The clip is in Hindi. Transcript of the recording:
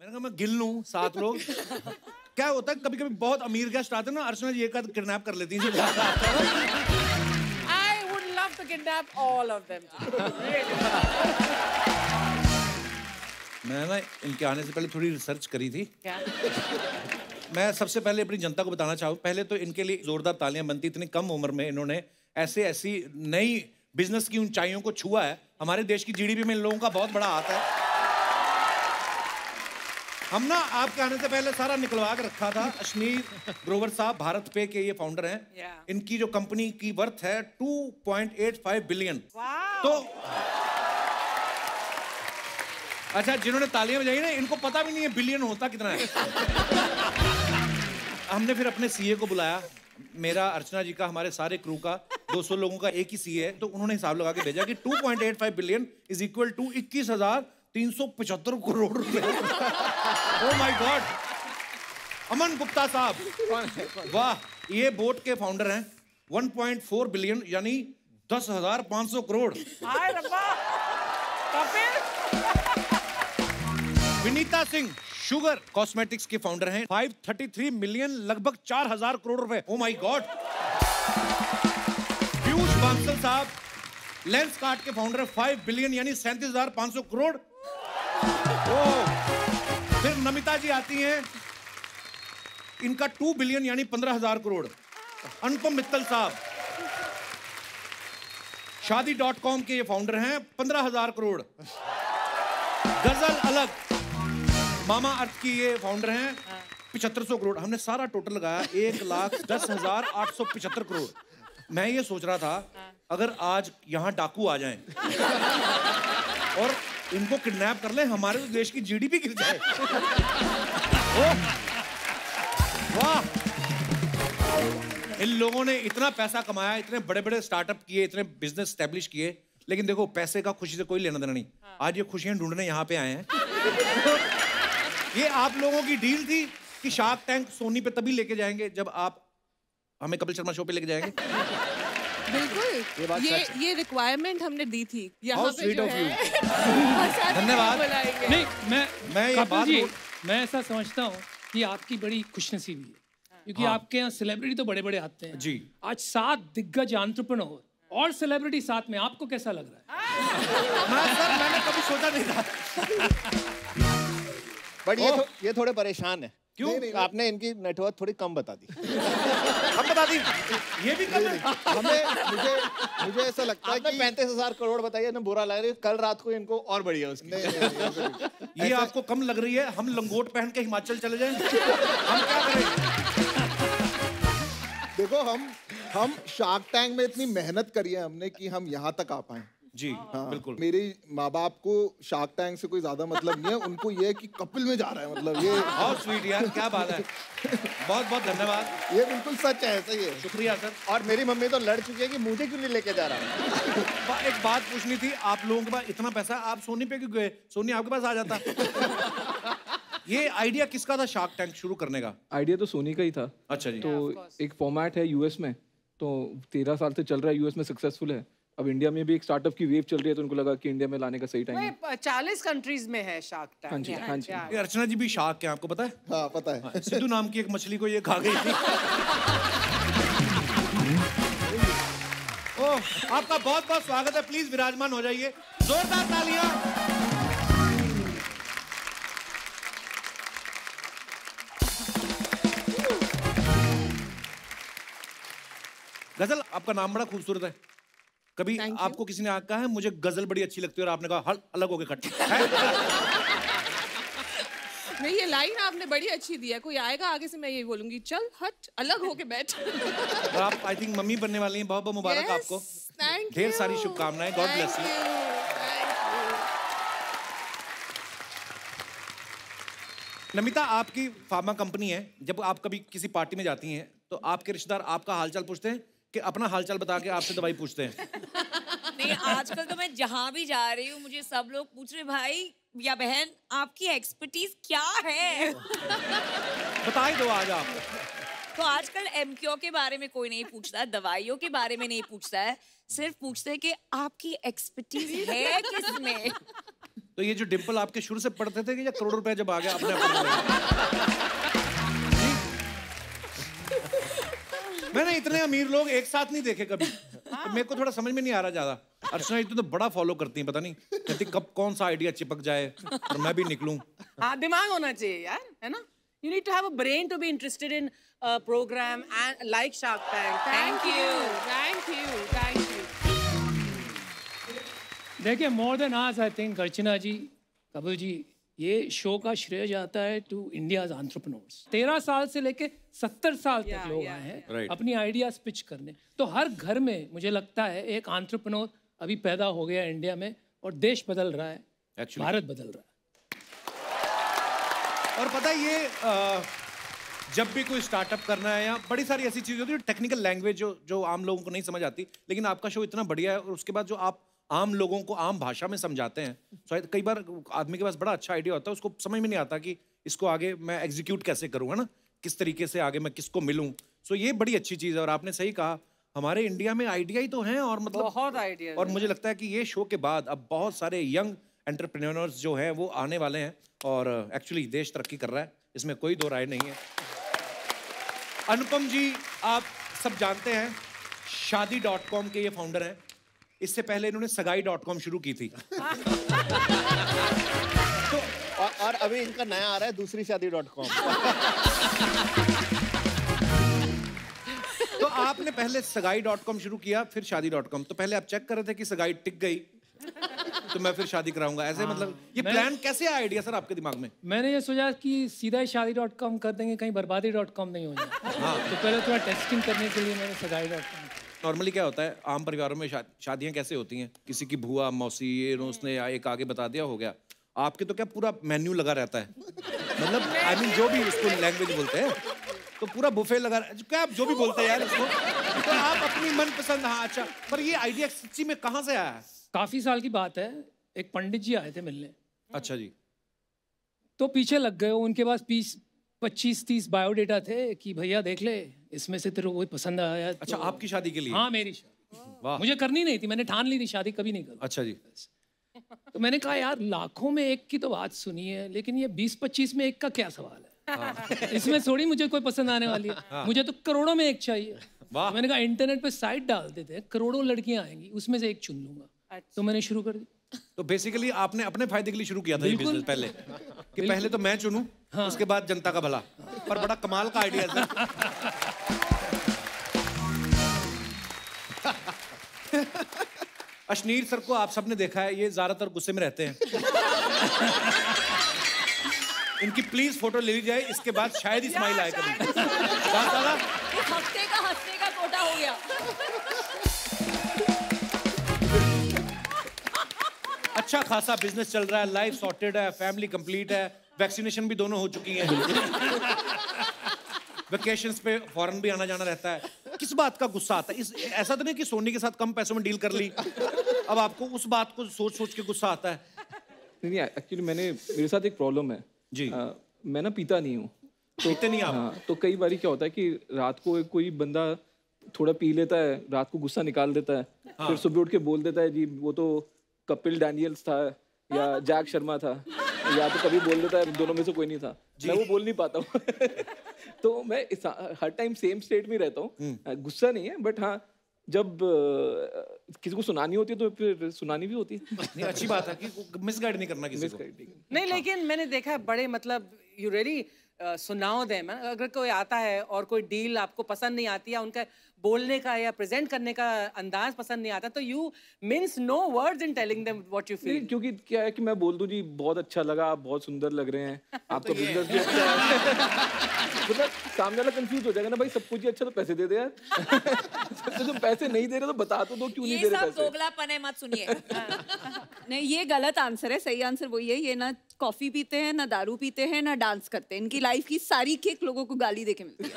मैंने कहा मैं गिन लूं 7 लोग। क्या होता है कभी कभी बहुत अमीर गेस्ट आते हैं ना, अर्चना जी एक आध किडनैप कर लेती हैं। I would love to kidnap all of them. मैं ना इनके आने से पहले थोड़ी रिसर्च करी थी। क्या? मैं सबसे पहले अपनी जनता को बताना चाहूँ, पहले तो इनके लिए जोरदार तालियां बनती। इतनी कम उम्र में इन्होंने ऐसी नई बिजनेस की ऊंचाइयों को छुआ है। हमारे देश की जीडीपी में इन लोगों का बहुत बड़ा हाथ है। हम ना आपके आने से पहले सारा निकलवा के रखा था। अश्नीर ग्रोवर साहब भारत पे के ये फाउंडर हैं। इनकी जो कंपनी की वर्थ है 2.85 बिलियन। तो अच्छा, जिन्होंने तालियां बजाई ना इनको पता भी नहीं है बिलियन होता कितना है। हमने फिर अपने सीए को बुलाया, मेरा, अर्चना जी का, हमारे सारे क्रू का, 200 लोगों का एक ही सीए है। तो उन्होंने हिसाब लगा के भेजा कि 2.85 billion is equal to 21,375 crore रुपए। Oh my God. Aman Gupta साहब, वाह, ये बोट के फाउंडर हैं। 1.4 बिलियन यानी 10,500 करोड़। हाय रब्बा। कपिल। विनीता सिंह शुगर कॉस्मेटिक्स के फाउंडर हैं। 533 मिलियन, लगभग 4,000 करोड़ रुपए। Oh my God. Piyush Bansal साहब लेंस कार्ट के फाउंडर हैं। 5 बिलियन यानी 37,500 करोड़। फिर नमिता जी आती हैं, इनका 2 बिलियन यानी 15,000 करोड़। अनुपम मित्तल साहब शादी.com के ये फाउंडर हैं, 15,000 करोड़। गजल अलग मामा अर्थ की ये फाउंडर हैं, 7500 करोड़। हमने सारा टोटल लगाया 1,10,875 करोड़। मैं ये सोच रहा था अगर आज यहाँ डाकू आ जाएं और इनको किडनैप कर लें, हमारे देश की जीडीपी गिर जाए। वाह, इन लोगों ने इतना पैसा कमाया, इतने बड़े बड़े स्टार्टअप किए, इतने बिजनेस स्टैब्लिश किए, लेकिन देखो पैसे का खुशी से कोई लेना देना नहीं। आज ये खुशियां ढूंढने यहाँ पे आए हैं। ये आप लोगों की डील थी कि शार्क टैंक सोनी पे तभी लेके जाएंगे जब आप हमें कपिल शर्मा शो पे लेके जाएंगे। बिल्कुल, ये रिक्वायरमेंट हमने दी थी। यहाँ पे जो है धन्यवाद। नहीं, मैं ये बात मैं ऐसा समझता हूँ कि आपकी बड़ी खुशनसीबी है, क्योंकि आपके यहाँ सेलिब्रिटी तो बड़े बड़े आते हैं जी। आज 7 दिग्गज एंटरप्रेन्योर और सेलिब्रिटी साथ में, आपको कैसा लग रहा है? सर मैंने कभी सोचा नहीं था। बट ये थोड़े परेशान है। क्यों? नहीं, आपने इनकी नेटवर्क थोड़ी कम बता दी। हम बता दी, ये भी कम है। मुझे ऐसा लगता है कि 35,000 करोड़ बताइए ना, बुरा लग रहा है। कल रात को इनको और बढ़िया उसकी। नहीं, ये आपको कम लग रही है। हम लंगोट पहन के हिमाचल चले जाएं, हम क्या करें? देखो, हम शार्क टैंक में इतनी मेहनत करी है हमने कि हम यहाँ तक आ पाए। जी हाँ, बिल्कुल। मेरे माँ बाप को शार्क टैंक से कोई ज्यादा मतलब नहीं है, उनको ये है कि कपिल में जा रहा है। मतलब ये बहुत स्वीट यार, क्या बात है। बहुत बहुत धन्यवाद। ये बिल्कुल सच है, ऐसा ही है। शुक्रिया सर। और मेरी मम्मी तो लड़ चुकी है कि मुझे क्यों नहीं लेके जा रहा। एक बात पूछनी थी, आप लोगों के पास इतना पैसा, आप सोनी पे क्यों गए? सोनी आपके पास आ जाता। ये आइडिया किसका था शार्क टैंक शुरू करने का? आइडिया तो सोनी का ही था। अच्छा जी। तो एक फॉर्मेट है यूएस में, तो 13 साल से चल रहा है, यूएस में सक्सेसफुल है। अब इंडिया में भी एक स्टार्टअप की वेव चल रही है, तो उनको लगा कि इंडिया में लाने का सही टाइम है। 40 कंट्रीज में है शार्क टैंक। हाँ जी, हाँ जी। ये अर्चना जी भी शार्क है, आपको पता है? हाँ, पता है। सिद्धू नाम की एक मछली को ये खा गई थी। ओह, आपका बहुत बहुत स्वागत है। प्लीज विराजमान हो जाइए, जोरदार तालियां। गजल, आपका नाम बड़ा खूबसूरत है। कभी आपको किसी ने कहा है मुझे गजल बड़ी अच्छी लगती है और आपने कहा हल अलग होके खट? नहीं, ये लाइन आपने बड़ी अच्छी दी है। कोई आएगा आगे से, मैं यही बोलूंगी, चल हट, अलग होके बैठ। और आप आई थिंक मम्मी बनने वाली हैं। बहुत बहुत मुबारक आपको। ढेर सारी शुभकामनाएं। God bless you. नमिता, आपकी फार्मा कंपनी है। जब आप कभी किसी पार्टी में जाती हैं तो आपके रिश्तेदार आपका हालचाल पूछते हैं कि अपना हालचाल बता के आपसे दवाई पूछते हैं? नहीं, आजकल तो मैं जहां भी जा रही हूँ मुझे सब लोग पूछ रहे, भाई या बहन आपकी एक्सपर्टीज क्या है? बता ही दो आज आप। तो आजकल एमक्यू के बारे में कोई नहीं पूछता, दवाइयों के बारे में नहीं पूछता है, सिर्फ पूछते हैं कि आपकी एक्सपर्टीज है किसमें। तो ये जो डिम्पल आपके शुरू से पड़ते थे कि या करोड़ रुपए जब आ गया अपने मैंने इतने अमीर लोग एक साथ नहीं देखे कभी, तो मेरे को थोड़ा समझ में नहीं आ रहा ज्यादा। अर्चना जी तो बड़ा फॉलो करती हैं, पता नहीं कहती कब कौन सा आइडिया चिपक जाए और मैं भी निकलूं। हाँ, दिमाग होना चाहिए यार, है ना? You need to have a brain to be interested in a program and like Shark Tank. Thank you, thank you, thank you. देखिए, more than us, I think अर्चना जी, कपिल जी, ये शो का श्रेय जाता है टू इंडियाज एंटरप्रेन्योर्स। 13 साल से लेके 70 साल तक लोग आए हैं अपनी आइडियाज पिच करने। तो हर घर में मुझे लगता है एक एंटरप्रेन्योर अभी पैदा हो गया इंडिया में, और देश बदल रहा है, भारत बदल रहा है। और पता है ये जब भी कोई स्टार्टअप करना है या बड़ी सारी ऐसी चीजें होती है, टेक्निकल लैंग्वेज जो आम लोगों को नहीं समझ आती, लेकिन आपका शो इतना बढ़िया है और उसके बाद जो आप आम लोगों को आम भाषा में समझाते हैं, शायद कई बार आदमी के पास बड़ा अच्छा आइडिया होता है, उसको समझ में नहीं आता कि इसको आगे मैं एग्जीक्यूट कैसे करूँ, है ना, किस तरीके से आगे मैं किसको मिलूँ। सो ये बड़ी अच्छी चीज़ है और आपने सही कहा, हमारे इंडिया में आइडिया ही तो हैं और मतलब बहुत आइडिया। और मुझे लगता है कि ये शो के बाद अब बहुत सारे यंग एंटरप्रेन्योर्स जो हैं वो आने वाले हैं और एक्चुअली देश तरक्की कर रहा है, इसमें कोई दो राय नहीं है। अनुपम जी, आप सब जानते हैं शादी.com के ये फाउंडर हैं। इससे पहले इन्होंने सगाई.com शुरू की थी। तो और अभी इनका नया आ रहा है दूसरी शादी.com। तो आपने पहले सगाई.com शुरू किया, फिर शादी.com। तो पहले आप चेक कर रहे थे कि सगाई टिक गई तो मैं फिर शादी कराऊंगा, ऐसे मतलब ये प्लान कैसे आया आइडिया सर आपके दिमाग में? मैंने ये सोचा कि सीधा शादी.com कर देंगे, कहीं बर्बादी.com नहीं हो जाए। तो पहले थोड़ा टेस्टिंग करने के लिए मैंने सगाई.com। नॉर्मली क्या होता है आम परिवारों में शादियां कैसे होती हैं, किसी की बुआ मौसी ये उसने एक आगे बता दिया हो गया। आपके तो क्या पूरा मेन्यू लगा रहता है, मतलब आई मीन जो भी उसको लैंग्वेज बोलते हैं तो पूरा बुफे लगा, क्या आप जो भी बोलते हैं यार इसको, तो आप अपनी मनपसंद। हाँ अच्छा, पर ये आइडिया सच्ची में कहाँ से आया है? काफी साल की बात है, एक पंडित जी आए थे मिलने। अच्छा जी। तो पीछे लग गए, उनके पास 25-30 बायोडेटा थे कि भैया देख ले, इसमें से तेरे को कोई पसंद आया। अच्छा, आपकी शादी के लिए? हाँ, मेरी शादी। वाह। मुझे करनी नहीं थी, मैंने ठान ली थी शादी कभी नहीं करूँ। अच्छा जी। तो मैंने कहा यार लाखों में एक की तो बात सुनी है, लेकिन ये 20-25 में एक का क्या सवाल है? इसमें थोड़ी मुझे कोई पसंद आने वाली है, मुझे तो करोड़ों में एक चाहिए। तो मैंने कहा इंटरनेट पे साइट डाल देते हैं, करोड़ों लड़कियां आएंगी, उसमें से एक चुन लूंगा। तो मैंने शुरू कर दी। तो बेसिकली आपने अपने फायदे के लिए शुरू किया था ये बिजनेस पहले, कि पहले तो मैं चुनूं, उसके बाद जनता का भला। पर बड़ा कमाल का आइडिया है सर। अशनीर सर को आप सबने देखा है, ये ज्यादातर गुस्से में रहते हैं। इनकी प्लीज फोटो ले ली जाए, इसके बाद शायद ही स्माइल आए कभी। हफ्ते का हंसने का कोटा हो गया। अच्छा खासा बिजनेस चल रहा है, लाइफ सॉर्टेड है, फैमिली कंप्लीट है, वैक्सीनेशन भी दोनों हो चुकी हैं। वेकेशंस पे फॉरेन भी आना जाना रहता है। किस बात का गुस्सा आता है? ऐसा तो नहीं कि सोनी के साथ कम पैसों में डील कर ली, अब आपको उस बात को सोच सोच के गुस्सा आता है? नहीं, एक्चुअली मेरे साथ एक प्रॉब्लम है जी। मैं ना पीता नहीं हूँ। तो पीते नहीं आप? हाँ, तो कई बार क्या होता है कि रात को कोई बंदा थोड़ा पी लेता है, रात को गुस्सा निकाल देता है, फिर सुबह उठ के बोल देता है जी वो तो कपिल डैनियल्स था या जैक शर्मा था, या तो कभी बोल देता है दोनों में से कोई नहीं था। मैं वो बोल नहीं पाता हूँ। तो मैं हर टाइम सेम स्टेट में रहता हूँ। गुस्सा नहीं है, बट हाँ जब किसी को सुनानी होती है तो फिर सुनानी भी होती है। नहीं, अच्छी बात है कि मिसगाइड नहीं करना किसी को। नहीं, लेकिन मैंने देखा है बड़े मतलब यू रियली सुनाओ देम। अगर कोई आता है और कोई डील आपको पसंद नहीं आती है, उनका बोलने का या प्रेजेंट करने का अंदाज पसंद नहीं आता, तो you means no words in telling them what you feel. क्योंकि क्या है कि मैं बोल दूं जी बहुत अच्छा लगा, आप बहुत सुंदर लग रहे हैं, आपका बिजनेस भी अच्छा है। मतलब सामने वाला कंफ्यूज हो जाएगा ना, भाई सब कुछ ही अच्छा तो पैसे दे दे यार। तो जो पैसे नहीं दे रहे तो बता तो दो क्यों नहीं दे रहे पैसे। ये सब दोगलापन है, मत सुनिए। नहीं, ये गलत आंसर है। सही आंसर वही है, ये ना कॉफी पीते हैं, ना दारू पीते हैं, ना डांस करते हैं। इनकी लाइफ की सारी किक लोगों को गाली देके मिलती है।